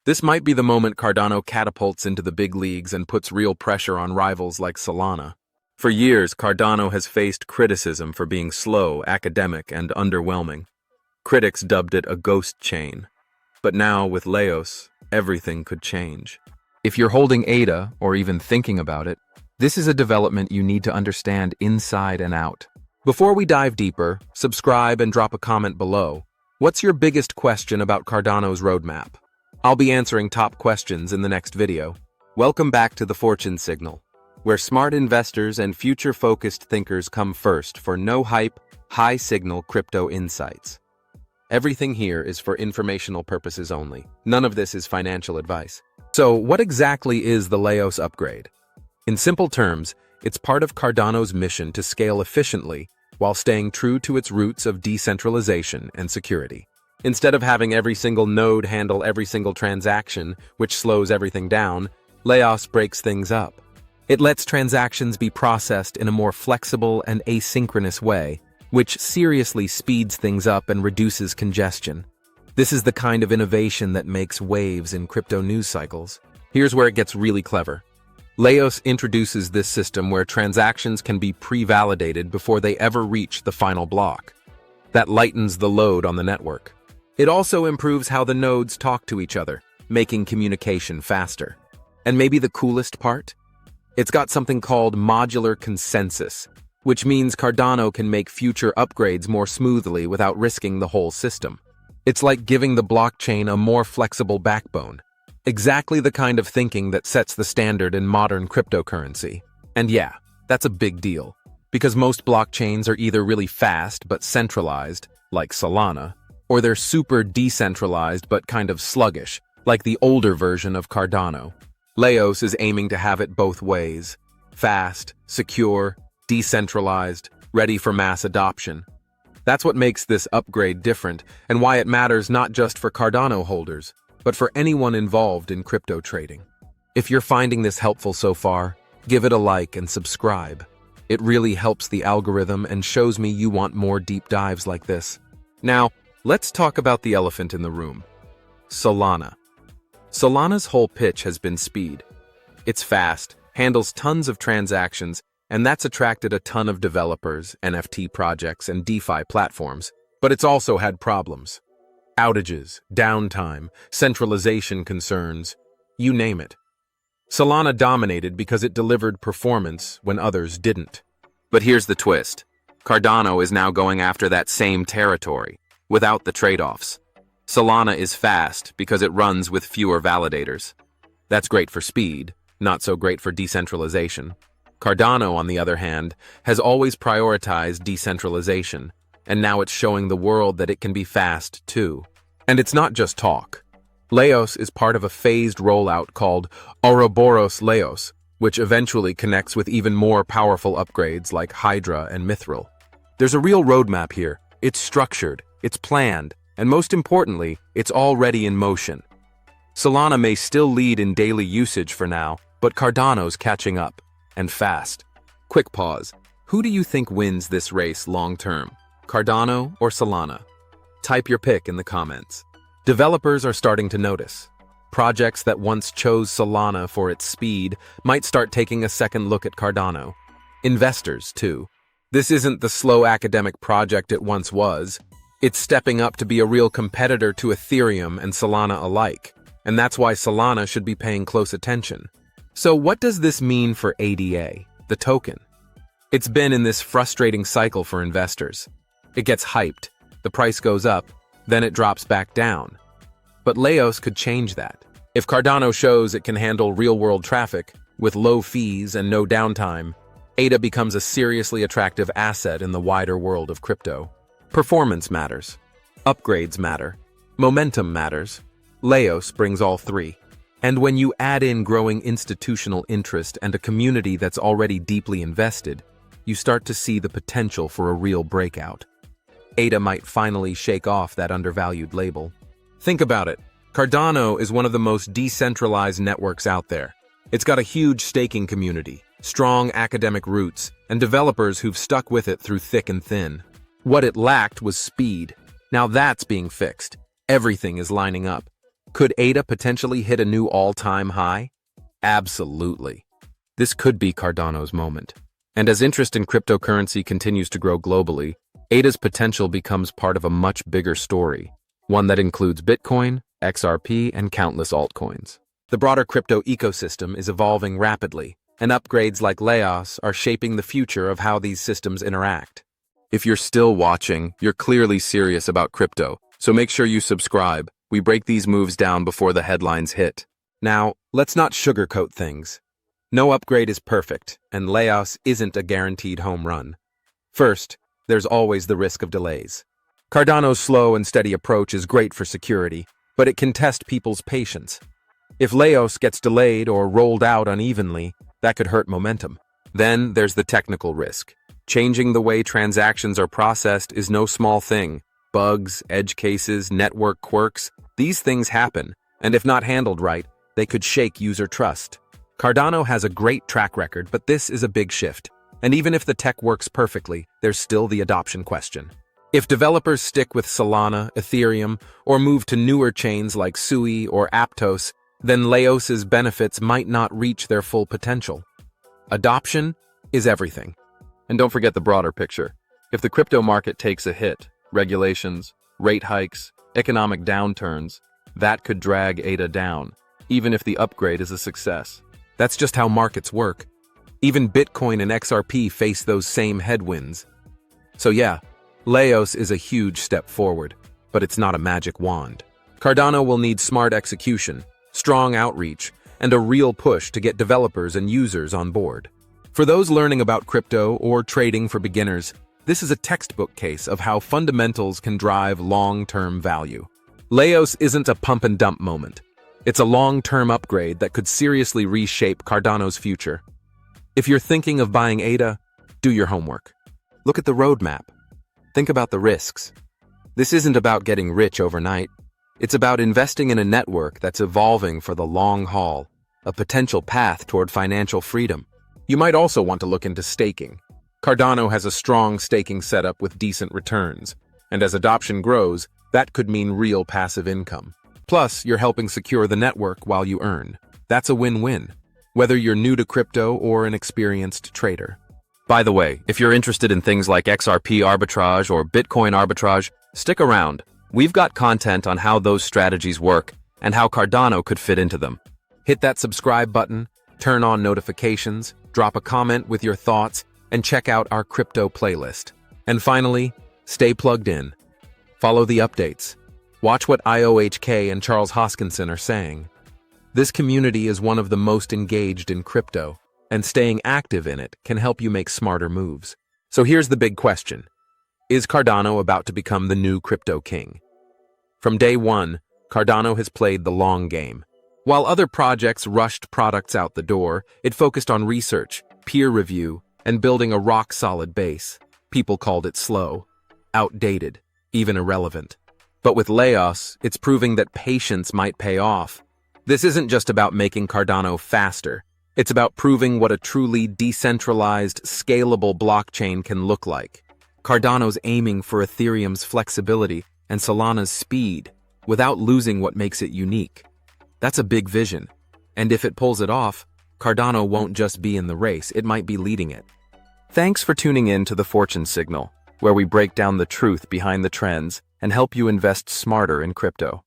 This might be the moment Cardano catapults into the big leagues and puts real pressure on rivals like Solana. For years, Cardano has faced criticism for being slow, academic, and underwhelming. Critics dubbed it a ghost chain. But now, with Leios, everything could change. If you're holding ADA, or even thinking about it, this is a development you need to understand inside and out. Before we dive deeper, subscribe and drop a comment below. What's your biggest question about Cardano's roadmap? I'll be answering top questions in the next video. Welcome back to the Fortune Signal, where smart investors and future-focused thinkers come first for no-hype, high-signal crypto insights. Everything here is for informational purposes only. None of this is financial advice. So, what exactly is the Leios upgrade? In simple terms, it's part of Cardano's mission to scale efficiently while staying true to its roots of decentralization and security. Instead of having every single node handle every single transaction, which slows everything down, Leios breaks things up. It lets transactions be processed in a more flexible and asynchronous way, which seriously speeds things up and reduces congestion. This is the kind of innovation that makes waves in crypto news cycles. Here's where it gets really clever. Leios introduces this system where transactions can be pre-validated before they ever reach the final block. That lightens the load on the network. It also improves how the nodes talk to each other, making communication faster. And maybe the coolest part? It's got something called modular consensus, which means Cardano can make future upgrades more smoothly without risking the whole system. It's like giving the blockchain a more flexible backbone. Exactly the kind of thinking that sets the standard in modern cryptocurrency. And yeah, that's a big deal, because most blockchains are either really fast but centralized, like Solana, or they're super decentralized but kind of sluggish, like the older version of Cardano. Leios is aiming to have it both ways: fast, secure, decentralized, ready for mass adoption. That's what makes this upgrade different, and why it matters not just for Cardano holders, but for anyone involved in crypto trading. If you're finding this helpful so far, give it a like and subscribe. It really helps the algorithm and shows me you want more deep dives like this. Now, let's talk about the elephant in the room: Solana. Solana's whole pitch has been speed. It's fast, handles tons of transactions, and that's attracted a ton of developers, NFT projects, and DeFi platforms. But it's also had problems. Outages, downtime, centralization concerns, you name it. Solana dominated because it delivered performance when others didn't. But here's the twist. Cardano is now going after that same territory, without the trade-offs. Solana is fast because it runs with fewer validators. That's great for speed, not so great for decentralization. Cardano, on the other hand, has always prioritized decentralization, and now it's showing the world that it can be fast too. And it's not just talk. Leios is part of a phased rollout called Ouroboros Leios, which eventually connects with even more powerful upgrades like Hydra and Mithril. There's a real roadmap here. It's structured, it's planned, and most importantly, it's already in motion. Solana may still lead in daily usage for now, but Cardano's catching up, and fast. Quick pause. Who do you think wins this race long-term? Cardano or Solana? Type your pick in the comments. Developers are starting to notice. Projects that once chose Solana for its speed might start taking a second look at Cardano. Investors, too. This isn't the slow academic project it once was. It's stepping up to be a real competitor to Ethereum and Solana alike, and that's why Solana should be paying close attention. So what does this mean for ADA, the token? It's been in this frustrating cycle for investors. It gets hyped, the price goes up, then it drops back down. But Leios could change that. If Cardano shows it can handle real-world traffic, with low fees and no downtime, ADA becomes a seriously attractive asset in the wider world of crypto. Performance matters. Upgrades matter. Momentum matters. Leios brings all three. And when you add in growing institutional interest and a community that's already deeply invested, you start to see the potential for a real breakout. ADA might finally shake off that undervalued label. Think about it. Cardano is one of the most decentralized networks out there. It's got a huge staking community, strong academic roots, and developers who've stuck with it through thick and thin. What it lacked was speed. Now that's being fixed. Everything is lining up. Could ADA potentially hit a new all-time high? Absolutely. This could be Cardano's moment. And as interest in cryptocurrency continues to grow globally, ADA's potential becomes part of a much bigger story, one that includes Bitcoin, XRP, and countless altcoins. The broader crypto ecosystem is evolving rapidly, and upgrades like Leios are shaping the future of how these systems interact. If you're still watching, you're clearly serious about crypto, so make sure you subscribe. We break these moves down before the headlines hit. Now, let's not sugarcoat things. No upgrade is perfect, and Leios isn't a guaranteed home run. First, there's always the risk of delays. Cardano's slow and steady approach is great for security, but it can test people's patience. If Leios gets delayed or rolled out unevenly, that could hurt momentum. Then there's the technical risk. Changing the way transactions are processed is no small thing. Bugs, edge cases, network quirks, these things happen, and if not handled right, they could shake user trust. Cardano has a great track record, but this is a big shift. And even if the tech works perfectly, there's still the adoption question. If developers stick with Solana, Ethereum, or move to newer chains like Sui or Aptos, then Leios' benefits might not reach their full potential. Adoption is everything. And don't forget the broader picture. If the crypto market takes a hit, regulations, rate hikes, economic downturns, that could drag ADA down, even if the upgrade is a success. That's just how markets work. Even Bitcoin and XRP face those same headwinds. So yeah, Leios is a huge step forward, but it's not a magic wand. Cardano will need smart execution, strong outreach, and a real push to get developers and users on board. For those learning about crypto or trading for beginners, this is a textbook case of how fundamentals can drive long-term value. Leios isn't a pump-and-dump moment. It's a long-term upgrade that could seriously reshape Cardano's future. If you're thinking of buying ADA, do your homework. Look at the roadmap. Think about the risks. This isn't about getting rich overnight. It's about investing in a network that's evolving for the long haul, a potential path toward financial freedom. You might also want to look into staking. Cardano has a strong staking setup with decent returns, and as adoption grows, that could mean real passive income. Plus, you're helping secure the network while you earn. That's a win-win, whether you're new to crypto or an experienced trader. By the way, if you're interested in things like XRP arbitrage or Bitcoin arbitrage, stick around. We've got content on how those strategies work and how Cardano could fit into them. Hit that subscribe button, turn on notifications, drop a comment with your thoughts, and check out our crypto playlist. And finally, stay plugged in. Follow the updates. Watch what IOHK and Charles Hoskinson are saying. This community is one of the most engaged in crypto, and staying active in it can help you make smarter moves. So here's the big question. Is Cardano about to become the new crypto king? From day one, Cardano has played the long game. While other projects rushed products out the door, it focused on research, peer review, and building a rock-solid base. People called it slow, outdated, even irrelevant. But with Leios, it's proving that patience might pay off. This isn't just about making Cardano faster. It's about proving what a truly decentralized, scalable blockchain can look like. Cardano's aiming for Ethereum's flexibility and Solana's speed, without losing what makes it unique. That's a big vision. And if it pulls it off, Cardano won't just be in the race, it might be leading it. Thanks for tuning in to The Fortune Signal, where we break down the truth behind the trends and help you invest smarter in crypto.